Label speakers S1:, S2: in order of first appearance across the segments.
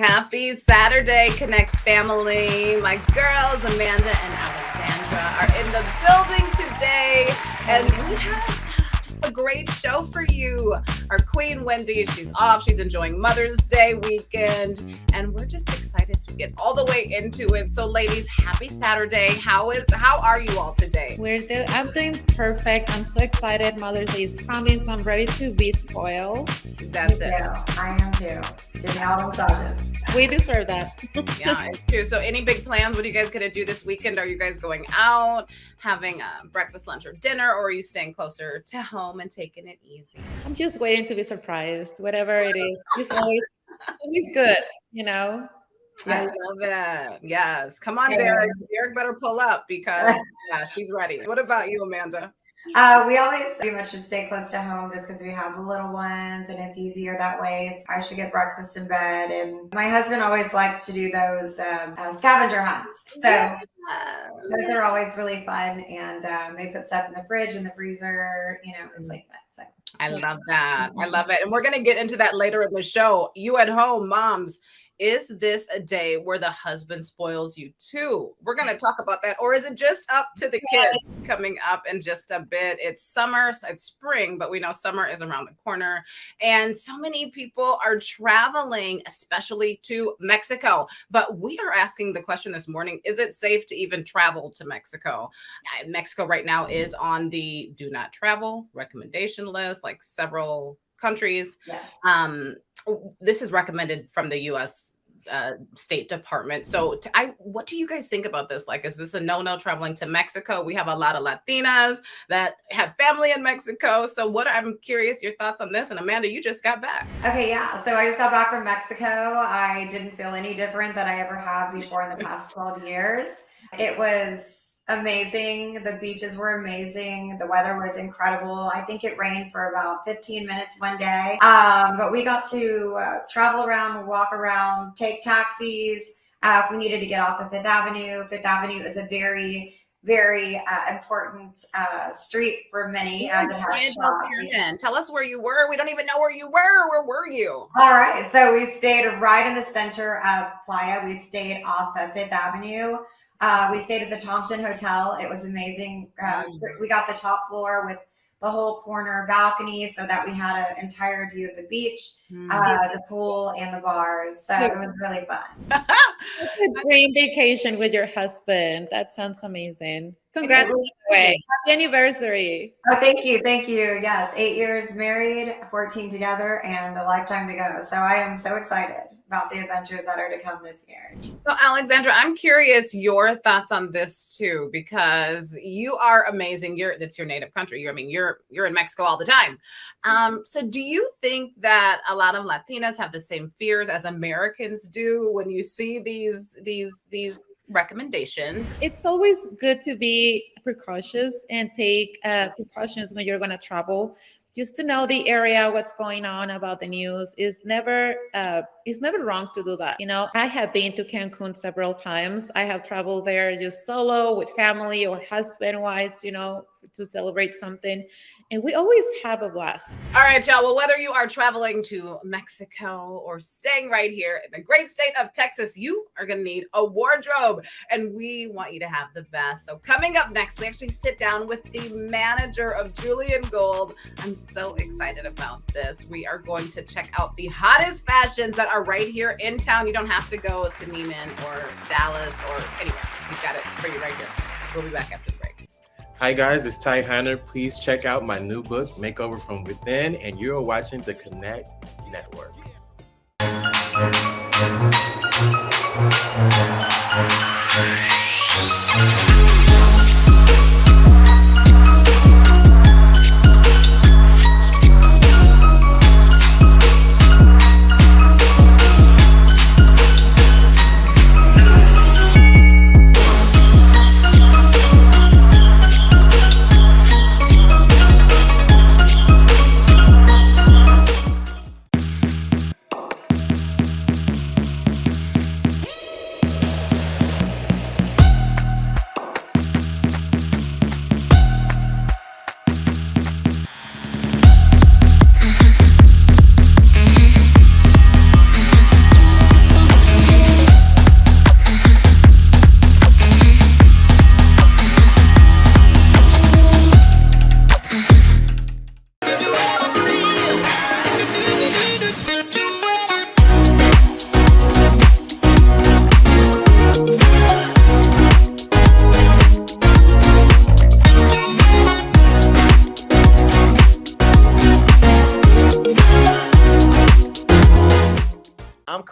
S1: Happy Saturday, Connect family. My girls, Amanda and Alexandra, are in the building today, and we have just a great show for you. Our queen, Wendy, she's off. She's enjoying Mother's Day weekend, and we're just excited to get all the way into it. So, ladies, happy Saturday. How are you all today?
S2: I'm doing perfect. I'm so excited. Mother's Day is coming, so I'm ready to be spoiled.
S1: That's it.
S3: I am too. Give me all the massages.
S2: We deserve that.
S1: Yeah, it's true. So any big plans? What are you guys going to do this weekend? Are you guys going out, having a breakfast, lunch, or dinner, or are you staying closer to home and taking it easy?
S2: I'm just waiting to be surprised. Whatever it is, it's always good, you know?
S1: I love it. Yes. Come on, Derek. Derek better pull up because she's ready. What about you, Amanda?
S3: We always pretty much just stay close to home just because we have the little ones and it's easier that way. I should get breakfast in bed. And my husband always likes to do those scavenger hunts. So those are always really fun. And they put stuff in the fridge and the freezer, it's like that. So
S1: I love that. I love it. And we're going to get into that later in the show. You at home, moms. Is this a day where the husband spoils you too? We're going to talk about that. Or is it just up to the kids? Coming up in just a bit. It's summer, it's spring, but we know summer is around the corner. And so many people are traveling, especially to Mexico. But we are asking the question this morning, is it safe to even travel to Mexico? Mexico right now is on the do not travel recommendation list, like several countries.
S3: Yes.
S1: This is recommended from the U.S. State Department. So what do you guys think about this? Like, is this a no traveling to Mexico? We have a lot of Latinas that have family in Mexico. So I'm curious your thoughts on this. And Amanda, you just got back.
S3: Okay, yeah. So I just got back from Mexico. I didn't feel any different than I ever have before in the past 12 years. It was amazing. The beaches were amazing. The weather was incredible. I think it rained for about 15 minutes one day. But we got to travel around, walk around, take taxis. If we needed to get off of Fifth Avenue is a very, very important street for many as it has shopping.
S1: Tell us where you were. We don't even know where you were. Where were you?
S3: All right. So we stayed right in the center of Playa. We stayed off of Fifth Avenue. We stayed at the Thompson Hotel. It was amazing. We got the top floor with the whole corner balcony so that we had an entire view of the beach, the pool, and the bars. So it was really fun.
S2: It's a dream vacation with your husband. That sounds amazing. Congrats, by the way. Happy anniversary.
S3: Oh, thank you. Thank you. Yes, 8 years married, 14 together, and a lifetime to go. So I am so excited about the adventures that are to come this year.
S1: So Alexandra, I'm curious your thoughts on this too, because you are amazing. That's your native country. You're in Mexico all the time. So do you think that a lot of Latinas have the same fears as Americans do when you see these recommendations?
S2: It's always good to be precautious and take precautions when you're going to travel. Just to know the area, what's going on about the news is never wrong to do that. I have been to Cancun several times. I have traveled there just solo with family or husband-wise, to celebrate something. And we always have a blast.
S1: All right, y'all. Well, whether you are traveling to Mexico or staying right here in the great state of Texas, you are going to need a wardrobe. And we want you to have the best. So coming up next, we actually sit down with the manager of Julian Gold. I'm so excited about this. We are going to check out the hottest fashions that are right here in town. You don't have to go to Neiman or Dallas or anywhere. We've got it for you right here. We'll be back after the break.
S4: Hi guys, it's Ty Hunter. Please check out my new book, Makeover from Within, and you're watching the Connect Network.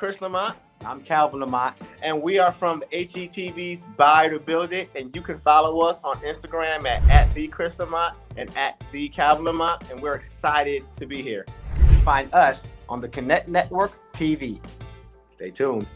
S5: Chris Lamont. I'm Calvin Lamont, and we are from HETV's Buy to Build It, and you can follow us on Instagram at the Chris Lamont and at the Calvin Lamont, and we're excited to be here. Find us on the Connect Network TV. Stay tuned.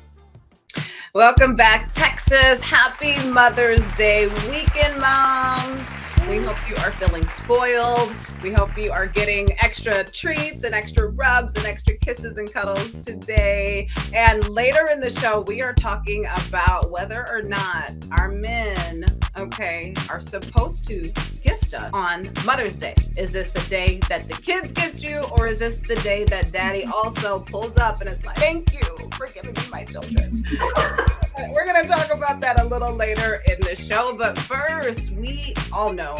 S1: Welcome back, Texas. Happy Mother's Day weekend, moms. We hope you are feeling spoiled. We hope you are getting extra treats and extra rubs and extra kisses and cuddles today. And later in the show, we are talking about whether or not our men, are supposed to gift us on Mother's Day. Is this a day that the kids gift you, or is this the day that daddy also pulls up and is like, thank you for giving me my children? We're going to talk about that a little later in the show. But first, we all know,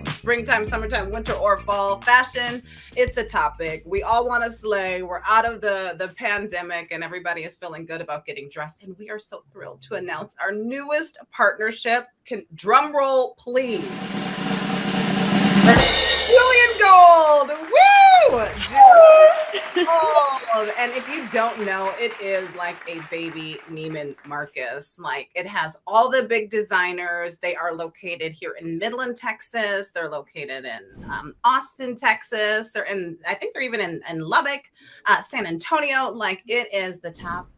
S1: springtime, summertime, winter, or fall fashion, it's a topic. We all want to slay. We're out of the pandemic and everybody is feeling good about getting dressed. And we are so thrilled to announce our newest partnership. Drum roll, please. Julian Gold. Woo! Julian Gold. And if you don't know, it is like a baby Neiman Marcus. Like, it has all the big designers. They are located here in Midland, Texas. They're located in Austin, Texas. I think they're even in Lubbock, San Antonio. Like, it is the top.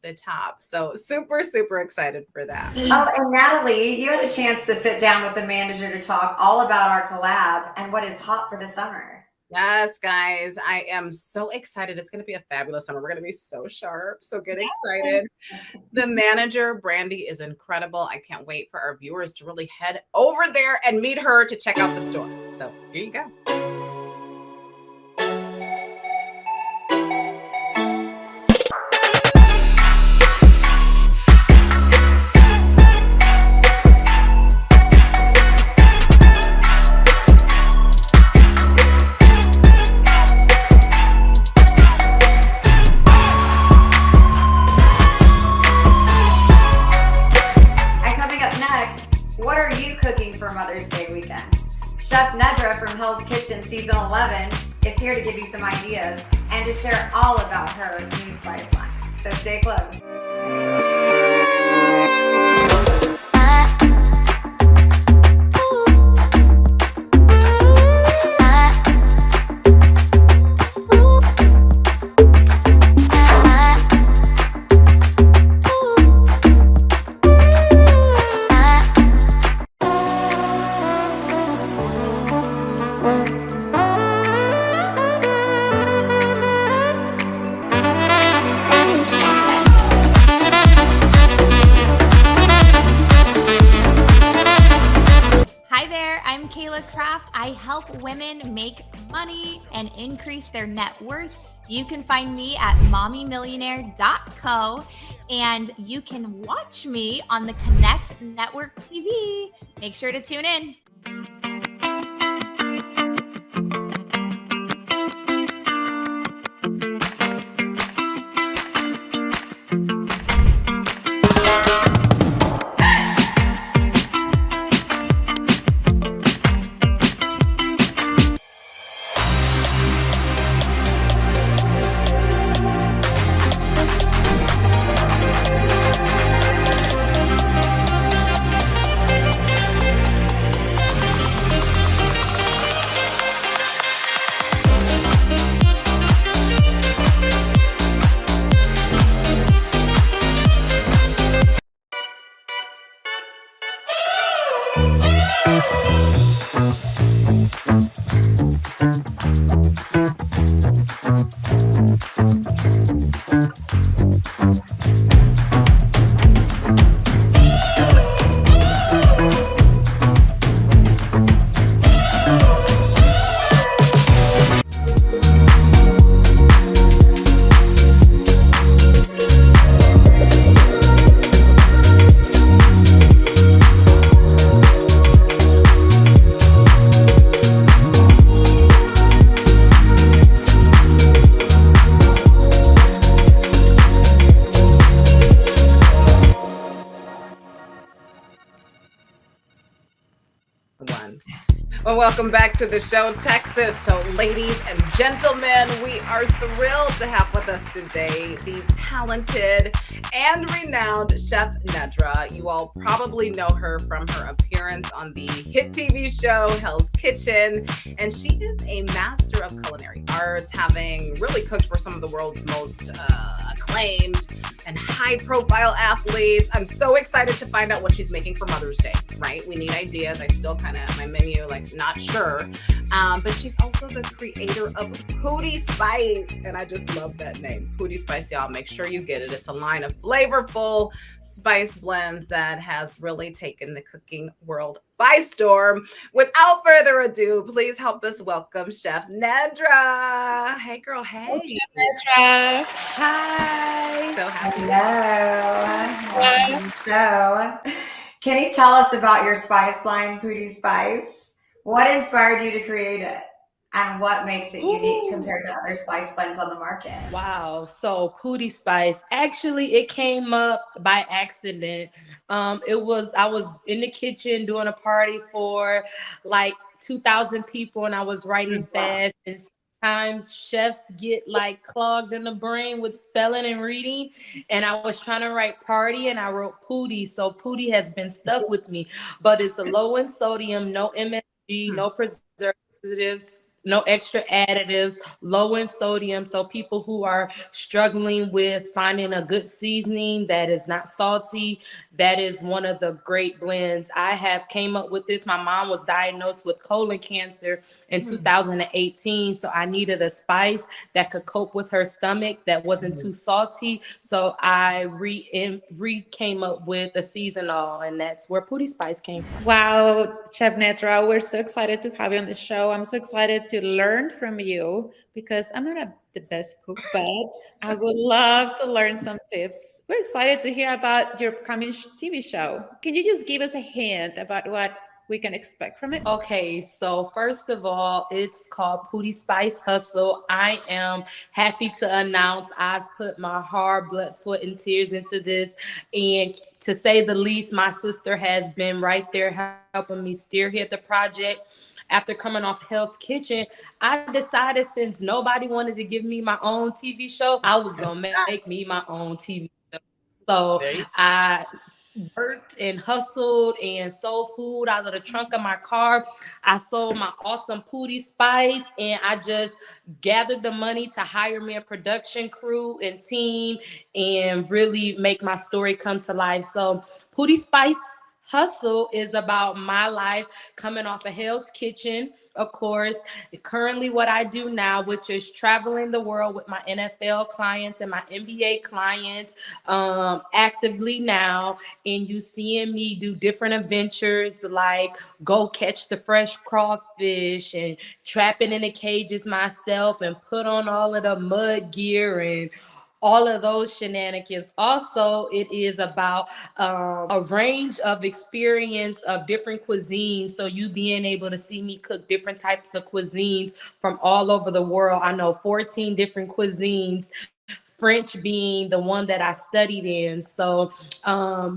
S1: The top. So super, super excited for that.
S3: Oh, and Natalie, you had a chance to sit down with the manager to talk all about our collab and what is hot for the summer.
S1: Yes, guys, I am so excited. It's going to be a fabulous summer. We're going to be so sharp. So get excited. The manager, Brandi, is incredible. I can't wait for our viewers to really head over there and meet her to check out the store. So here you go.
S3: From Hell's Kitchen Season 11 is here to give you some ideas and to share all about her new spice line. So stay close.
S6: I help women make money and increase their net worth. You can find me at mommymillionaire.co, and you can watch me on the Connect Network TV. Make sure to tune in.
S1: Well, welcome back to the show, Texas. So, ladies and gentlemen, we are thrilled to have with us today the talented and renowned Chef Nedra. You all probably know her from her appearance on the hit TV show Hell's Kitchen, and she is a master of culinary arts, having really cooked for some of the world's most acclaimed and high-profile athletes. I'm so excited to find out what she's making for Mother's Day, right? We need ideas. I still kind of, my menu, like, not sure. But she's also the creator of Pootie Spice, and I just love that name, Pootie Spice, y'all. Make sure you get it. It's a line of flavorful spice blends that has really taken the cooking world by storm. Without further ado, please help us welcome Chef Nedra. Hey, girl. Hey.
S2: Chef Nedra.
S6: Hi.
S1: So happy.
S3: Hello. So, can you tell us about your spice line, Pootie Spice? What inspired you to create it? And what makes it unique compared to other spice blends on the market?
S7: Wow. So Pootie Spice, actually it came up by accident. I was in the kitchen doing a party for like 2,000 people and I was writing fast, and sometimes chefs get like clogged in the brain with spelling and reading, and I was trying to write party and I wrote Pootie. So Pootie has been stuck with me, but it's a low in sodium, no MSG, no preservatives, no extra additives, low in sodium. So people who are struggling with finding a good seasoning that is not salty, that is one of the great blends. I have came up with this. My mom was diagnosed with colon cancer in 2018. So I needed a spice that could cope with her stomach, that wasn't too salty. So I came up with a seasonal, and that's where Pootie Spice came from.
S2: Wow, Chef Nedra, we're so excited to have you on the show. I'm so excited to learn from you because I'm not the best cook, but I would love to learn some tips. We're excited to hear about your upcoming TV show. Can you just give us a hint about what we can expect from it?
S7: Okay, so first of all, it's called Pootie Spice Hustle. I am happy to announce I've put my hard blood, sweat, and tears into this. And to say the least, my sister has been right there helping me spearhead the project. After coming off Hell's Kitchen, I decided, since nobody wanted to give me my own TV show, I was going to make me my own TV show. So I worked and hustled and sold food out of the trunk of my car. I sold my awesome Pootie Spice, and I just gathered the money to hire me a production crew and team and really make my story come to life. So Pootie Spice Hustle is about my life coming off of Hell's Kitchen, of course. Currently what I do now, which is traveling the world with my NFL clients and my NBA clients, actively now, and you seeing me do different adventures like go catch the fresh crawfish and trapping in the cages myself and put on all of the mud gear and all of those shenanigans. Also, it is about a range of experience of different cuisines. So you being able to see me cook different types of cuisines from all over the world. I know 14 different cuisines, French being the one that I studied in. So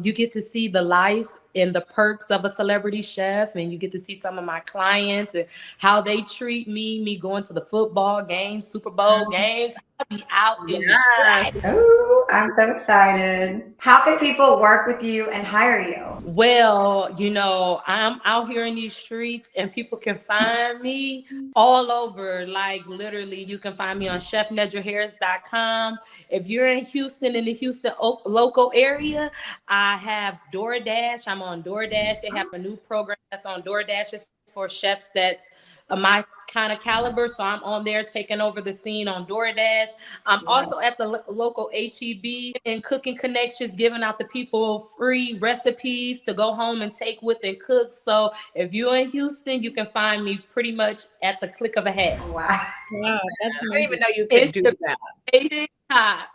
S7: you get to see the life and the perks of a celebrity chef, and you get to see some of my clients and how they treat me going to the football games, Super Bowl games. I'll be out in the street.
S3: Oh, I'm so excited. How can people work with you and hire you?
S7: Well, you know, I'm out here in these streets and people can find me all over. Like literally, you can find me on chefnedraharris.com. If you're in Houston, in the Houston local area, I have DoorDash. I'm on DoorDash. They have a new program that's on DoorDash. It's for chefs that's my kind of caliber. So I'm on there taking over the scene on DoorDash. I'm also at the local HEB and Cooking Connections, giving out the people free recipes to go home and take with and cook. So if you're in Houston, you can find me pretty much at the click of a hat.
S3: Wow.
S2: Wow, that's
S1: I didn't even know you could do that.
S7: TikTok,
S1: I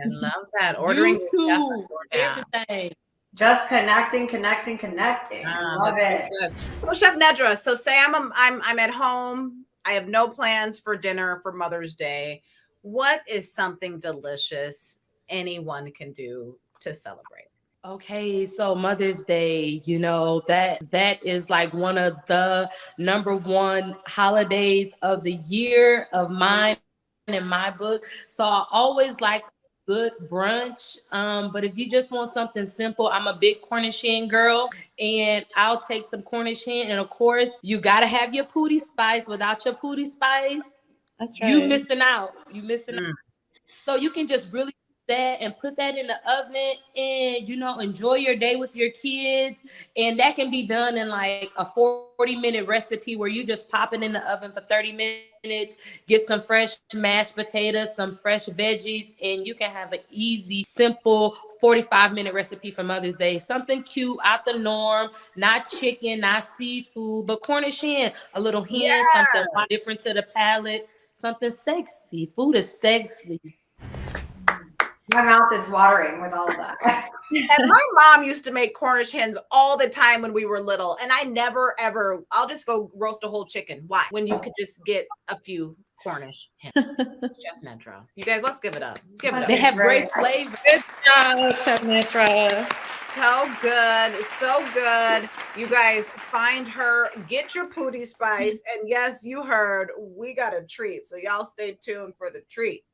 S1: love that. Ordering
S7: YouTube, everything.
S3: Just connecting. I love it.
S1: Good. Well, Chef Nedra, so say I'm at home. I have no plans for dinner for Mother's Day. What is something delicious anyone can do to celebrate?
S7: Okay, so Mother's Day, that is like one of the number one holidays of the year of mine in my book. So I always like good brunch. But if you just want something simple, I'm a big Cornish hen girl, and I'll take some Cornish hen. And of course, you gotta have your pootie spice. Without your pootie spice,
S2: That's right.
S7: you missing out. Out. So you can just really that and put that in the oven and enjoy your day with your kids, and that can be done in like a 40-minute recipe where you just pop it in the oven for 30 minutes, get some fresh mashed potatoes, some fresh veggies, and you can have an easy, simple 45-minute recipe for Mother's Day. Something cute, out the norm, not chicken, not seafood, but Cornish hen, a little hen, something different to the palate, something sexy. Food is sexy.
S3: My mouth is watering with all of that.
S1: And my mom used to make Cornish hens all the time when we were little. And I never, ever, I'll just go roast a whole chicken. Why? When you could just get a few Cornish hens. Chef Netra. You guys, let's give it up. Give it up.
S7: They have great flavor.
S2: Good job, Chef Netra.
S1: So good. So good. You guys find her, get your pootie spice. And yes, you heard, we got a treat. So y'all stay tuned for the treat.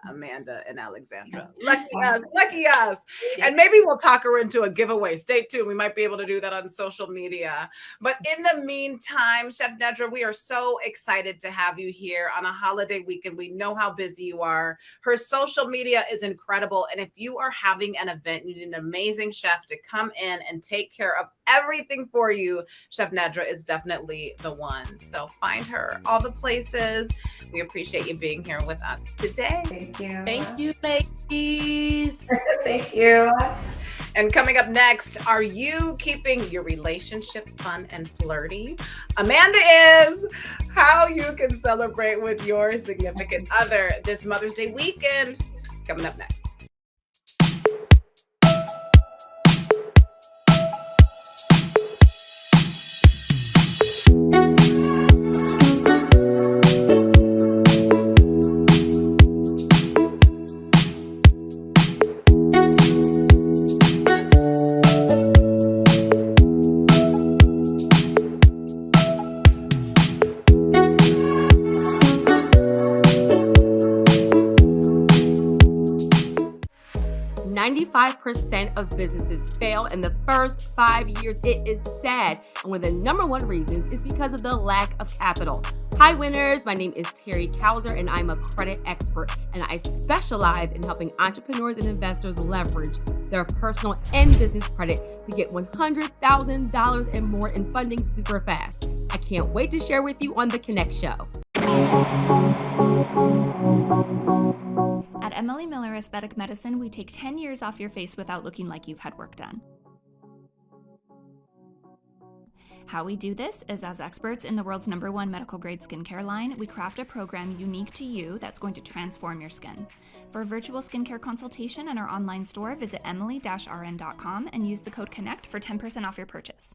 S1: Amanda and Alexandra. Lucky us. Lucky us. And maybe we'll talk her into a giveaway. Stay tuned. We might be able to do that on social media. But in the meantime, Chef Netra, we are so excited to have you here on a holiday weekend. We know how busy you are. Her social media is incredible. And if you are having an event, you need an amazing chef to come in and take care of everything for you, Chef Netra is definitely the one. So find her all the places. We appreciate you being here with us today.
S3: Thank you.
S7: Thank you, ladies.
S3: Thank you.
S1: And coming up next, are you keeping your relationship fun and flirty? Amanda is how you can celebrate with your significant other this Mother's Day weekend. Coming up next.
S8: Of businesses fail in the first 5 years. It is sad. And one of the number one reasons is because of the lack of capital. Hi winners, my name is Terry Kauser and I'm a credit expert, and I specialize in helping entrepreneurs and investors leverage their personal and business credit to get $100,000 and more in funding super fast. I can't wait to share with you on The Connect Show.
S6: At Emily Miller Aesthetic Medicine, we take 10 years off your face without looking like you've had work done. How we do this is, as experts in the world's #1 medical grade skincare line, we craft a program unique to you that's going to transform your skin. For a virtual skincare consultation and our online store, visit emily-rn.com and use the code CONNECT for 10% off your purchase.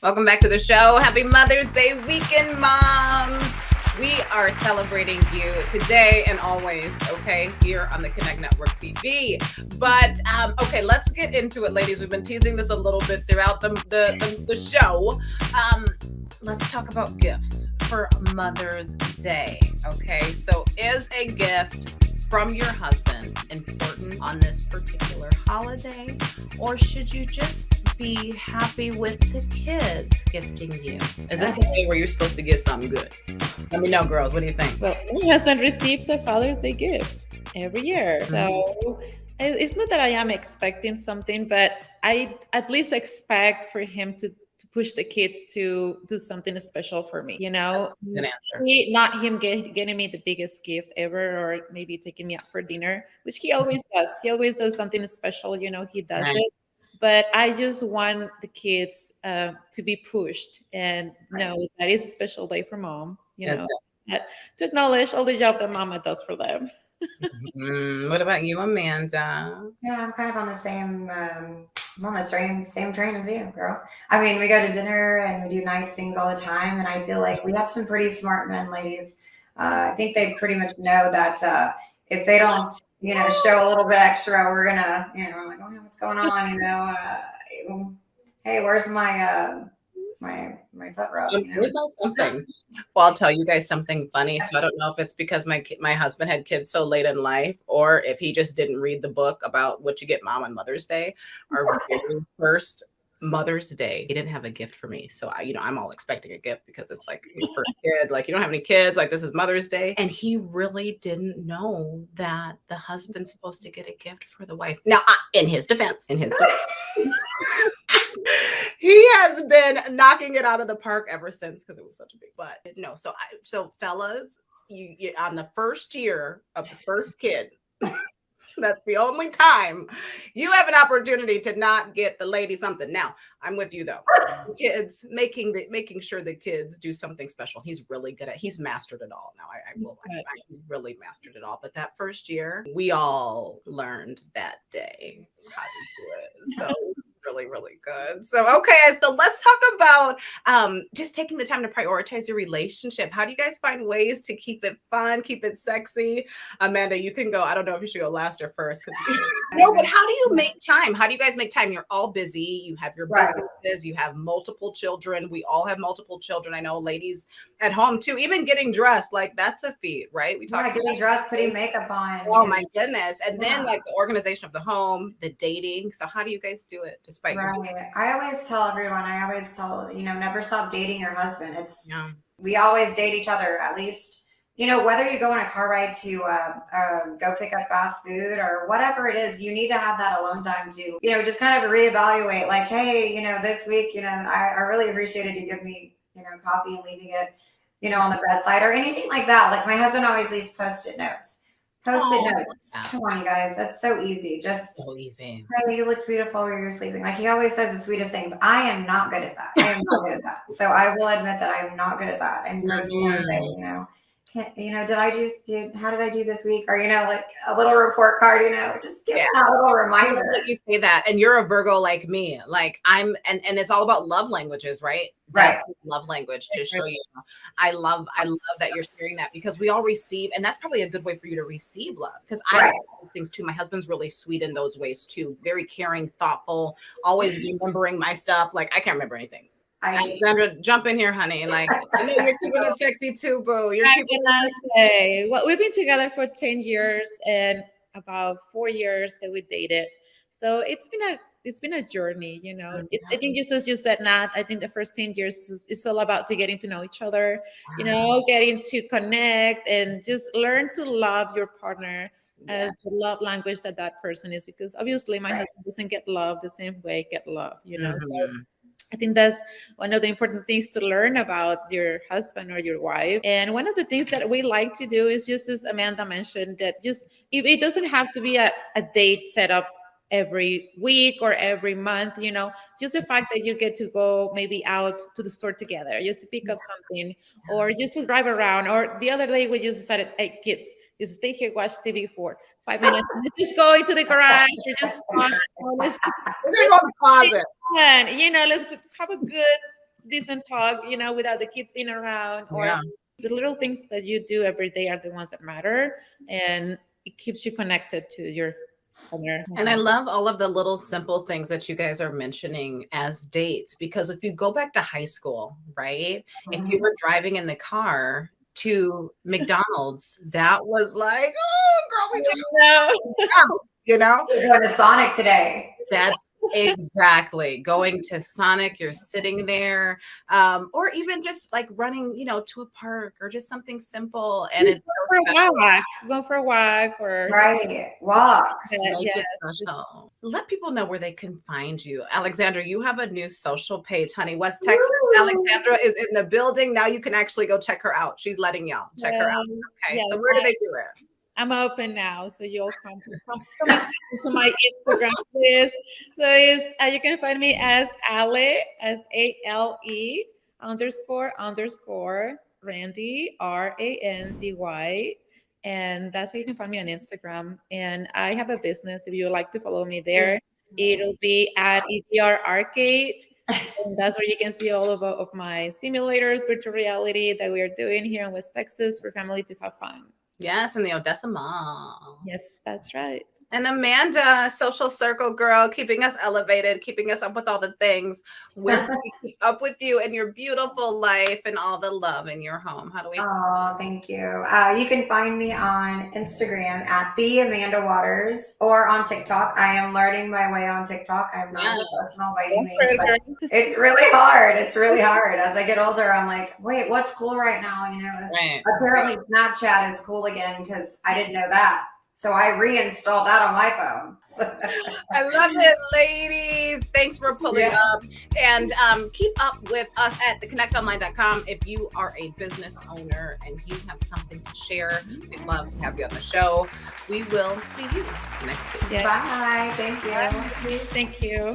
S6: Welcome back to the show. Happy Mother's Day weekend, moms. We are celebrating you today and always, okay, here on the Connect Network TV. But, okay, let's get into it, ladies. We've been teasing this a little bit throughout the show. Let's talk about gifts for Mother's Day, okay? So is a gift from your husband important on this particular holiday, or should you just
S1: be happy with the kids gifting you? Is this a day where you're supposed to get something good? Let me know, girls. What do you think?
S2: Well, my husband receives a Father's Day gift every year. So it's not that I am expecting something, but I at least expect for him to push the kids to do something special for me,
S1: Good answer.
S2: Not him getting me the biggest gift ever, or maybe taking me out for dinner, which he always does. He always does something special, he does it. But I just want the kids to be pushed and know that is a special day for mom, to acknowledge all the job that mama does for them.
S1: What about you, Amanda?
S3: Yeah, I'm kind of on the same I'm on the same train as you, girl. I mean, we go to dinner and we do nice things all the time, and I feel like we have some pretty smart men, ladies. I think they pretty much know that if they don't, show a little bit extra, we're gonna, I'm like, oh, what's going on? Hey, where's my my foot rub?
S1: Where's my something? Well, I'll tell you guys something funny. So I don't know if it's because my husband had kids so late in life, or if he just didn't read the book about what you get mom on Mother's Day. Our very first Mother's Day, he didn't have a gift for me. So I'm all expecting a gift because it's like your first kid, like you don't have any kids, like this is Mother's Day. And he really didn't know that the husband's supposed to get a gift for the wife. Now, in his defense, he has been knocking it out of the park ever since because it was such a big butt. No, so fellas, you on the first year of the first kid, that's the only time you have an opportunity to not get the lady something. Now, I'm with you though. Kids making sure the kids do something special. He's really good at. He's mastered it all. Now, he's really mastered it all. But that first year, we all learned that day how to do it. So. Really, really good. So, okay, so let's talk about just taking the time to prioritize your relationship. How do you guys find ways to keep it fun, keep it sexy? Amanda, you can go. I don't know if you should go last or first. No, but how do you make time? How do you guys make time? You're all busy. You have your businesses. You have multiple children. We all have multiple children. I know ladies at home too. Even getting dressed, like that's a feat, right? We talk about
S3: getting dressed, putting makeup on.
S1: Oh my goodness. And then like the organization of the home, the dating. So how do you guys do it?
S3: I always tell everyone, never stop dating your husband. We always date each other, at least, whether you go on a car ride to go pick up fast food or whatever it is, you need to have that alone time to, just kind of reevaluate like, hey, this week, I really appreciated you giving me, coffee and leaving it, on the bedside or anything like that. Like my husband always leaves Post-it notes. Notes. Come on, you guys. That's so easy. Just so easy. Hey, you looked beautiful while you were sleeping. Like he always says the sweetest things. I am not good at that. I am not good at that. So I will admit that I'm not good at that. And Kristen will say, how did I do this week? Or, like a little report card, just give that little reminder.
S1: You say that. And you're a Virgo like me. Like and it's all about love languages, right?
S3: Right.
S1: Love language to show you. I love that you're sharing that because we all receive, and that's probably a good way for you to receive love. Because I love things too. My husband's really sweet in those ways too. Very caring, thoughtful, always remembering my stuff. Like I can't remember anything. Alexandra, jump in here, honey. Like I know you're keeping it sexy too, boo. You're keeping it
S2: sexy. Well, we've been together for 10 years and about 4 years that we dated. So it's been a journey, I think just as you said, Nat, I think the first 10 years is all about getting to know each other, getting to connect and just learn to love your partner as the love language that person is, because obviously my husband doesn't get love the same way I get love, So I think that's one of the important things to learn about your husband or your wife. And one of the things that we like to do is just as Amanda mentioned, that just it doesn't have to be a date set up every week or every month, just the fact that you get to go maybe out to the store together, just to pick up something or just to drive around. Or the other day we just decided, hey kids, just stay here, watch TV for 5 minutes. Just go into the garage or just we're gonna go
S1: in the closet.
S2: And let's have a good, decent talk, without the kids being around. Or the little things that you do every day are the ones that matter, and it keeps you connected to your partner.
S1: And I love all of the little simple things that you guys are mentioning as dates, because if you go back to high school, right? If you were driving in the car to McDonald's, that was like, oh girl, we don't know.
S3: We're going to Sonic today.
S1: Exactly. Going to Sonic, you're sitting there, or even just like running, to a park or just something simple. And
S2: Just
S1: it's
S2: go
S1: so
S2: for a
S1: special.
S2: walk. Go for a walk or
S3: Right. Walks.
S1: Make
S2: yeah,
S1: it special. Let people know where they can find you. Alexandra, you have a new social page, honey. West Texas.
S3: Woo.
S1: Alexandra is in the building. Now you can actually go check her out. She's letting y'all check her out. Okay.
S2: yes,
S1: So where do they do it?
S2: I'm open now, so you'll come to my Instagram, please. So you can find me as Ale, as ALE __ Randy, RANDY. And that's how you can find me on Instagram. And I have a business. If you would like to follow me there, it'll be at EPR Arcade. And that's where you can see all of my simulators, virtual reality that we are doing here in West Texas for family to have fun.
S1: Yes, in the Odessa Mall.
S2: Yes, that's right.
S1: And Amanda, social circle girl, keeping us elevated, keeping us up with all the things. Where can we keep up with you and your beautiful life and all the love in your home? How do we?
S3: Oh, thank you. You can find me on Instagram at the Amanda Waters or on TikTok. I am learning my way on TikTok. I'm not a professional by any means, but it's really hard. It's really hard. As I get older, I'm like, wait, what's cool right now?
S1: Right.
S3: Apparently Snapchat is cool again because I didn't know that. So I reinstalled that on my phone.
S1: I love it, ladies. Thanks for pulling up. And keep up with us at theconnectonline.com. If you are a business owner and you have something to share, we'd love to have you on the show. We will see you next week.
S3: Bye. Thank you.
S2: Thank you.